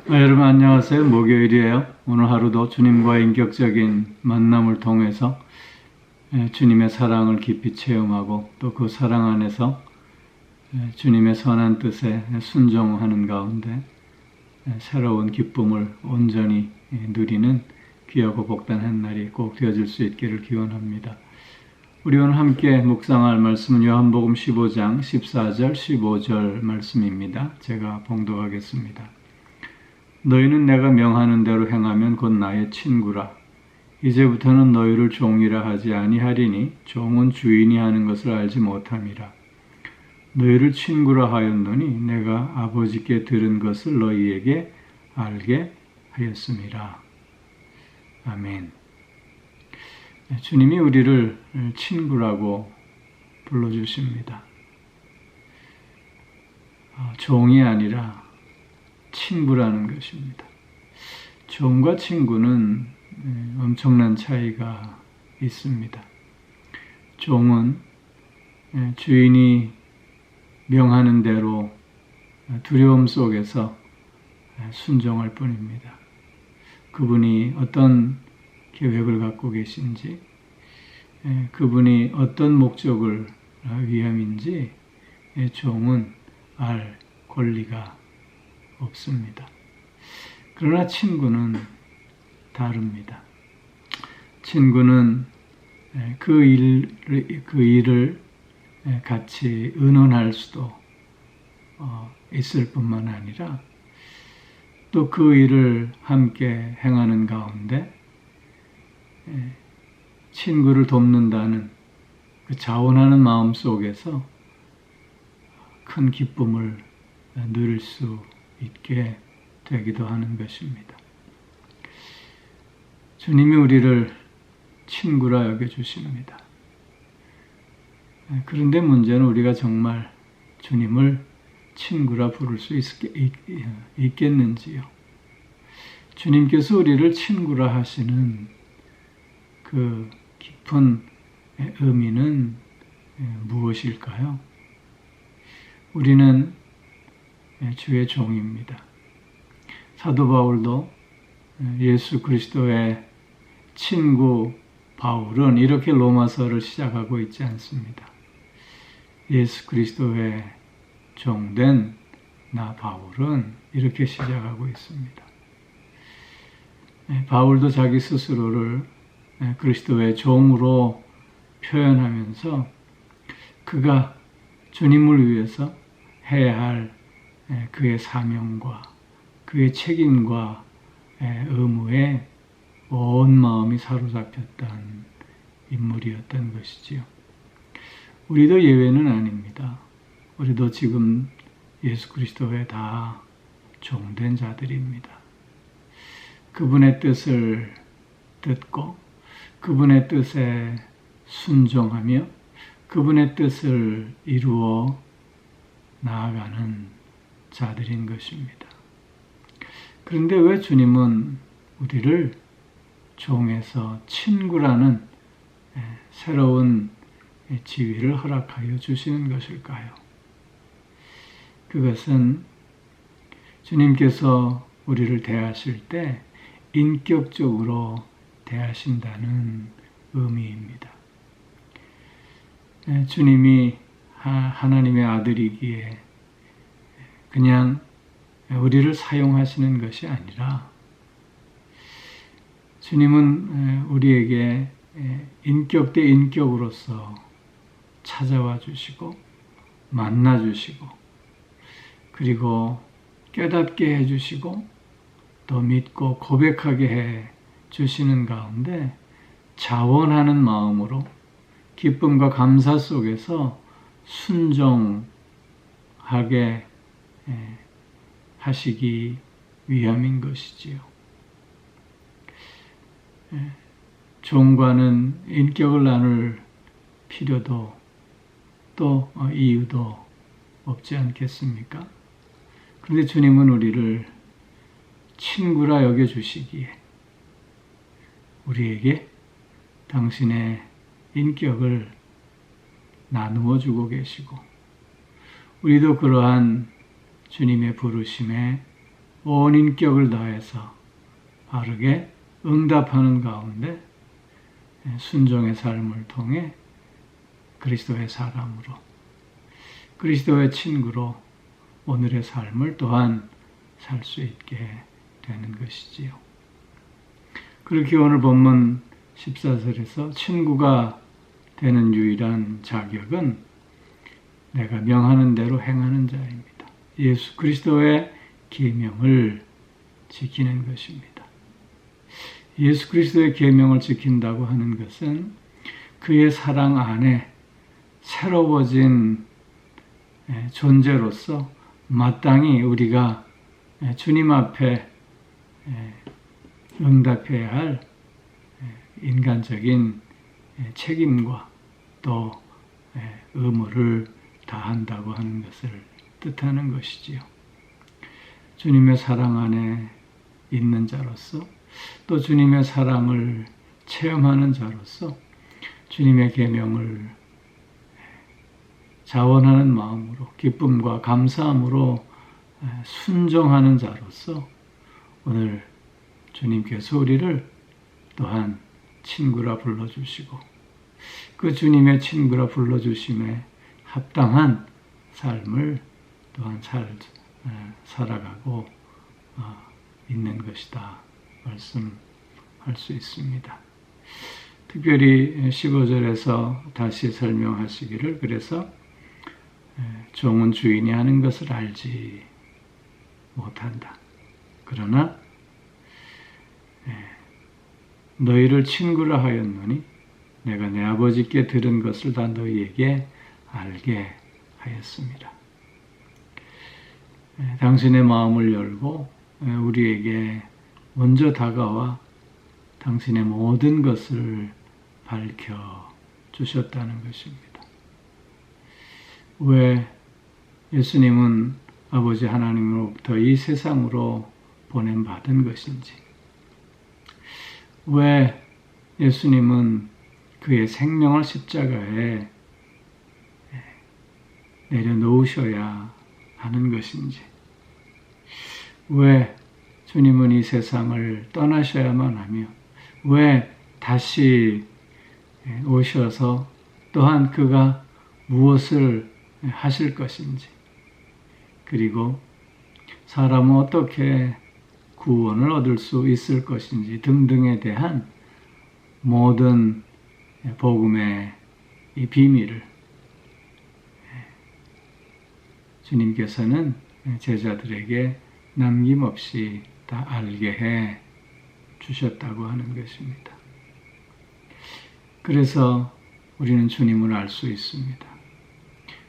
여러분 안녕하세요. 목요일이에요. 오늘 하루도 주님과의 인격적인 만남을 통해서 주님의 사랑을 깊이 체험하고 또 그 사랑 안에서 주님의 선한 뜻에 순종하는 가운데 새로운 기쁨을 온전히 누리는 귀하고 복된 날이 꼭 되어질 수 있기를 기원합니다. 우리 오늘 함께 묵상할 말씀은 요한복음 15장 14절 15절 말씀입니다. 제가 봉독하겠습니다. 너희는 내가 명하는 대로 행하면 곧 나의 친구라. 이제부터는 너희를 종이라 하지 아니하리니 종은 주인이 하는 것을 알지 못함이라. 너희를 친구라 하였노니 내가 아버지께 들은 것을 너희에게 알게 하였음이라. 아멘. 주님이 우리를 친구라고 불러주십니다. 종이 아니라 친구라는 것입니다. 종과 친구는 엄청난 차이가 있습니다. 종은 주인이 명하는 대로 두려움 속에서 순종할 뿐입니다. 그분이 어떤 계획을 갖고 계신지, 그분이 어떤 목적을 위함인지 종은 알 권리가 없습니다. 그러나 친구는 다릅니다. 친구는 그 일을 같이 의논할 수도 있을 뿐만 아니라 또 그 일을 함께 행하는 가운데 친구를 돕는다는 그 자원하는 마음 속에서 큰 기쁨을 누릴 수 있게 되기도 하는 것입니다. 주님이 우리를 친구라 여겨주십니다. 그런데 문제는 우리가 정말 주님을 친구라 부를 수 있겠는지요? 주님께서 우리를 친구라 하시는 그 깊은 의미는 무엇일까요? 우리는 주의 종입니다. 사도 바울도 예수 그리스도의 친구 바울은 이렇게 로마서를 시작하고 있지 않습니다. 예수 그리스도의 종된 나 바울은 이렇게 시작하고 있습니다. 바울도 자기 스스로를 그리스도의 종으로 표현하면서 그가 주님을 위해서 해야 할 그의 사명과 그의 책임과 의무에 온 마음이 사로잡혔던 인물이었던 것이지요. 우리도 예외는 아닙니다. 우리도 지금 예수 그리스도에 다 종된 자들입니다. 그분의 뜻을 듣고 그분의 뜻에 순종하며 그분의 뜻을 이루어 나아가는 자들인 것입니다. 그런데 왜 주님은 우리를 종에서 친구라는 새로운 지위를 허락하여 주시는 것일까요? 그것은 주님께서 우리를 대하실 때 인격적으로 대하신다는 의미입니다. 주님이 하나님의 아들이기에 그냥 우리를 사용하시는 것이 아니라 주님은 우리에게 인격 대 인격으로서 찾아와 주시고 만나 주시고 그리고 깨닫게 해 주시고 또 믿고 고백하게 해 주시는 가운데 자원하는 마음으로 기쁨과 감사 속에서 순종하게 하시기 위함인 것이지요. 종과는 인격을 나눌 필요도 또 이유도 없지 않겠습니까? 그런데 주님은 우리를 친구라 여겨주시기에 우리에게 당신의 인격을 나누어 주고 계시고 우리도 그러한 주님의 부르심에 온 인격을 다해서 바르게 응답하는 가운데 순종의 삶을 통해 그리스도의 사람으로, 그리스도의 친구로 오늘의 삶을 또한 살 수 있게 되는 것이지요. 그렇게 오늘 본문 14절에서 친구가 되는 유일한 자격은 내가 명하는 대로 행하는 자입니다. 예수 그리스도의 계명을 지키는 것입니다. 예수 그리스도의 계명을 지킨다고 하는 것은 그의 사랑 안에 새로워진 존재로서 마땅히 우리가 주님 앞에 응답해야 할 인간적인 책임과 또 의무를 다한다고 하는 것을 뜻하는 것이지요. 주님의 사랑 안에 있는 자로서 또 주님의 사랑을 체험하는 자로서 주님의 계명을 자원하는 마음으로 기쁨과 감사함으로 순종하는 자로서 오늘 주님께서 우리를 또한 친구라 불러주시고 그 주님의 친구라 불러주심에 합당한 삶을 또한 살아가고 있는 것이다 말씀할 수 있습니다. 특별히 15절에서 다시 설명하시기를 그래서 종은 주인이 하는 것을 알지 못한다. 그러나 너희를 친구라 하였노니 내가 내 아버지께 들은 것을 다 너희에게 알게 하였습니다. 당신의 마음을 열고 우리에게 먼저 다가와 당신의 모든 것을 밝혀 주셨다는 것입니다. 왜 예수님은 아버지 하나님으로부터 이 세상으로 보냄받은 것인지, 왜 예수님은 그의 생명을 십자가에 내려놓으셔야 하는 것인지, 왜 주님은 이 세상을 떠나셔야만 하며 왜 다시 오셔서 또한 그가 무엇을 하실 것인지, 그리고 사람은 어떻게 구원을 얻을 수 있을 것인지 등등에 대한 모든 복음의 이 비밀을 주님께서는 제자들에게 남김없이 다 알게 해 주셨다고 하는 것입니다. 그래서 우리는 주님을 알 수 있습니다.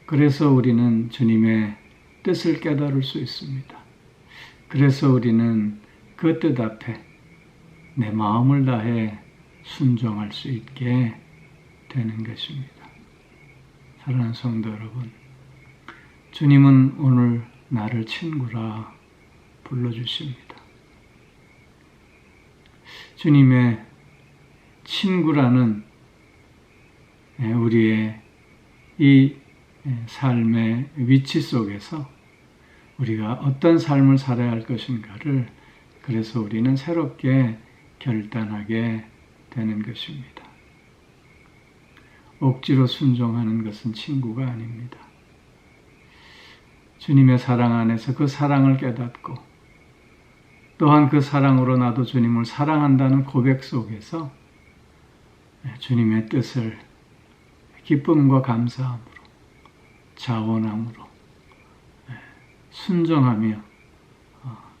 그래서 우리는 주님의 뜻을 깨달을 수 있습니다. 그래서 우리는 그 뜻 앞에 내 마음을 다해 순종할 수 있게 되는 것입니다. 사랑하는 성도 여러분, 주님은 오늘 나를 친구라 불러주십니다. 주님의 친구라는 우리의 이 삶의 위치 속에서 우리가 어떤 삶을 살아야 할 것인가를 그래서 우리는 새롭게 결단하게 되는 것입니다. 억지로 순종하는 것은 친구가 아닙니다. 주님의 사랑 안에서 그 사랑을 깨닫고 또한 그 사랑으로 나도 주님을 사랑한다는 고백 속에서 주님의 뜻을 기쁨과 감사함으로 자원함으로 순종하며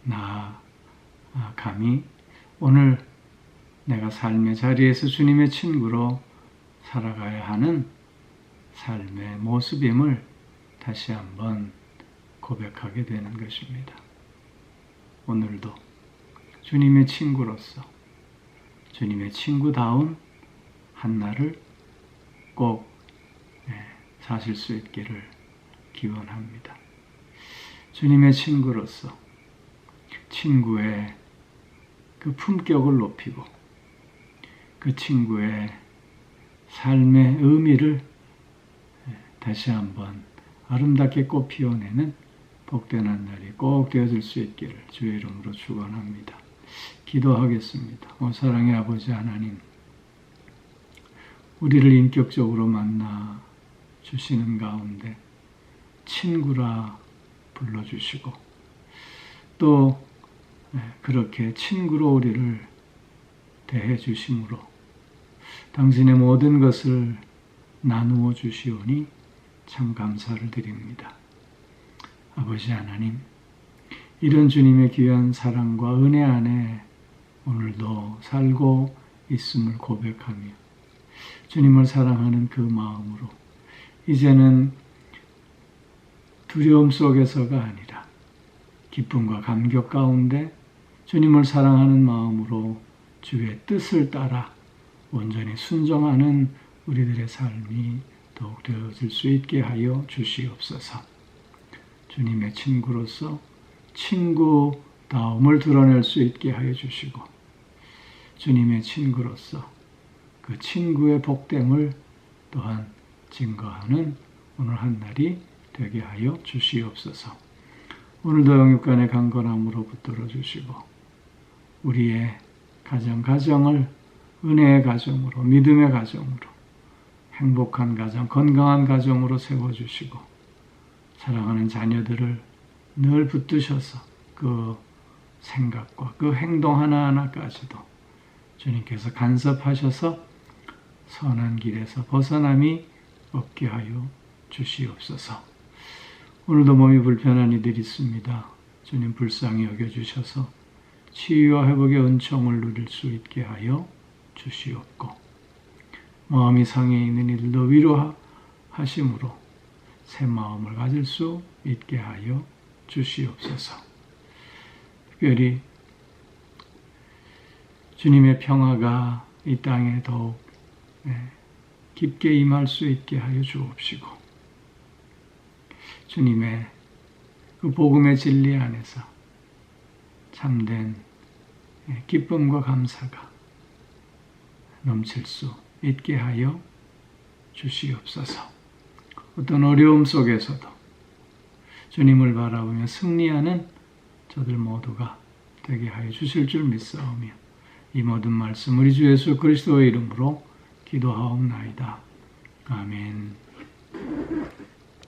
나아감이 오늘 내가 삶의 자리에서 주님의 친구로 살아가야 하는 삶의 모습임을 다시 한번 고백하게 되는 것입니다. 오늘도 주님의 친구로서 주님의 친구다운 한날을 꼭 사실 수 있기를 기원합니다. 주님의 친구로서 친구의 그 품격을 높이고 그 친구의 삶의 의미를 다시 한번 아름답게 꽃 피워내는 복된 한 날이 꼭 되어질 수 있기를 주의 이름으로 축원합니다. 기도하겠습니다. 사랑의 아버지 하나님, 우리를 인격적으로 만나 주시는 가운데 친구라 불러주시고 또 그렇게 친구로 우리를 대해 주심으로 당신의 모든 것을 나누어 주시오니 참 감사를 드립니다. 아버지 하나님, 이런 주님의 귀한 사랑과 은혜 안에 오늘도 살고 있음을 고백하며 주님을 사랑하는 그 마음으로 이제는 두려움 속에서가 아니라 기쁨과 감격 가운데 주님을 사랑하는 마음으로 주의 뜻을 따라 온전히 순종하는 우리들의 삶이 더욱 되어질 수 있게 하여 주시옵소서. 주님의 친구로서 친구다움을 드러낼 수 있게 하여 주시고 주님의 친구로서 그 친구의 복됨을 또한 증거하는 오늘 한 날이 되게 하여 주시옵소서. 오늘도 영육간의 강건함으로 붙들어 주시고 우리의 가정을 은혜의 가정으로, 믿음의 가정으로, 행복한 가정, 건강한 가정으로 세워주시고 사랑하는 자녀들을 늘 붙드셔서 그 생각과 그 행동 하나하나까지도 주님께서 간섭하셔서 선한 길에서 벗어남이 없게 하여 주시옵소서. 오늘도 몸이 불편한 이들이 있습니다. 주님 불쌍히 여겨주셔서 치유와 회복의 은총을 누릴 수 있게 하여 주시옵고 마음이 상해 있는 이들도 위로하심으로 새 마음을 가질 수 있게 하여 주시옵소서. 특별히 주님의 평화가 이 땅에 더욱 깊게 임할 수 있게 하여 주옵시고 주님의 그 복음의 진리 안에서 참된 기쁨과 감사가 넘칠 수 있게 하여 주시옵소서. 어떤 어려움 속에서도 주님을 바라보며 승리하는 저들 모두가 되게 하여 주실 줄 믿사오며 이 모든 말씀 우리 주 예수 그리스도의 이름으로 기도하옵나이다. 아멘.